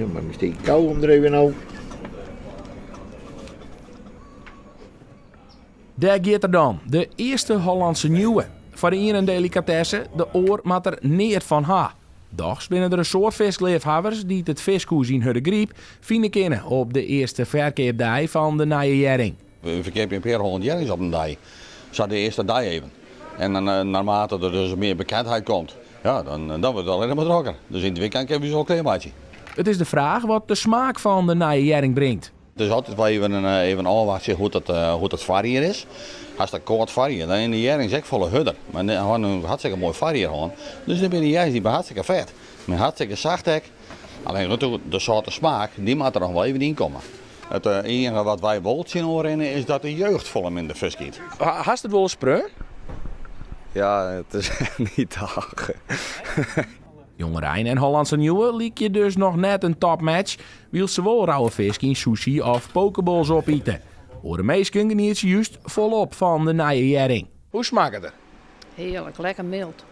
Maar misschien kou om er even nou. Daar gaat er dan, de eerste Hollandse nieuwe. Voor de ene delicatesse, de oor maakt er neer van ha. Doch binnen er een soort visliefhebbers die het viskoes in hun griep vinden kennen op de eerste verkeerdag van de nieuwe jaring. We verkeerden een paar 100 jarings op een dag. Zo de eerste dag even. En dan, naarmate er dus meer bekendheid komt, ja, dan wordt het alleen maar drukker. Dus in het weekend hebben we zo'n klein beetje. Het is de vraag wat de smaak van de nieuwe jaring brengt. Het is altijd wel even afwachten hoe het variër is. Als het kort variër, dan in de jaring is echt volle hudder. Maar gewoon een hartstikke mooi variër gewoon. Dus dan ben je juist die hartstikke vet. Met hartstikke zacht hek. Alleen natuurlijk de soorten smaak, die moet er nog wel even in komen. Het enige wat wij wel zien horen is dat de jeugd vol in de vis giet. Hast het wel eens spreu? Ja, het is niet dagen. Jonge Rijn en Hollandse Nieuwe liek je dus nog net een topmatch. Wiel ze wel rauwe vis in sushi of pokeballs opeten. Voor de meesten geniet ze juist volop van de nieuwe jaring. Hoe smaakt het er? Heerlijk, lekker mild.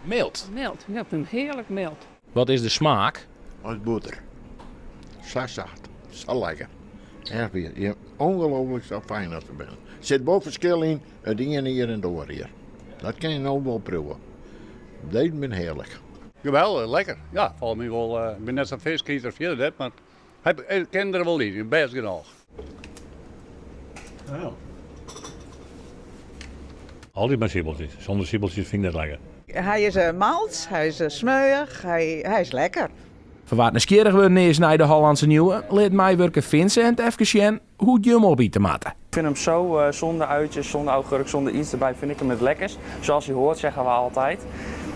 Mild. Mild, ja, ik vind hem heerlijk mild. Wat is de smaak? Als boter. Zo zacht. Zo lekker. Echt weer. Je ongelooflijk zo fijn als je bent. Er zit wel verschil in het ene hier en door hier. Dat kan je nou wel proeven. Deze ben heerlijk. Geweldig, lekker. Ja, valt me wel. Ik ben net zo'n viskiezer als je dat, maar ik ken er wel niet, best genoeg. Ja. Altijd met sibbeltjes. Zonder sibbeltjes vind ik dat lekker. Hij is mals, hij is smeuig, hij is lekker. Voor wat nieuwsgierig worden is naar de Hollandse Nieuwe, leert mij werken Vincent even zien hoe het jum op te matten. Ik vind hem zo, zonder uitjes, zonder augurk, zonder iets erbij, vind ik hem het lekkers. Zoals je hoort, zeggen we altijd.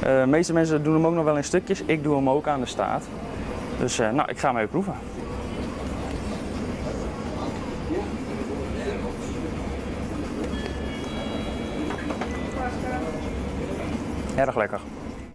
De meeste mensen doen hem ook nog wel in stukjes. Ik doe hem ook aan de staart. Dus nou, ik ga hem even proeven. Erg lekker.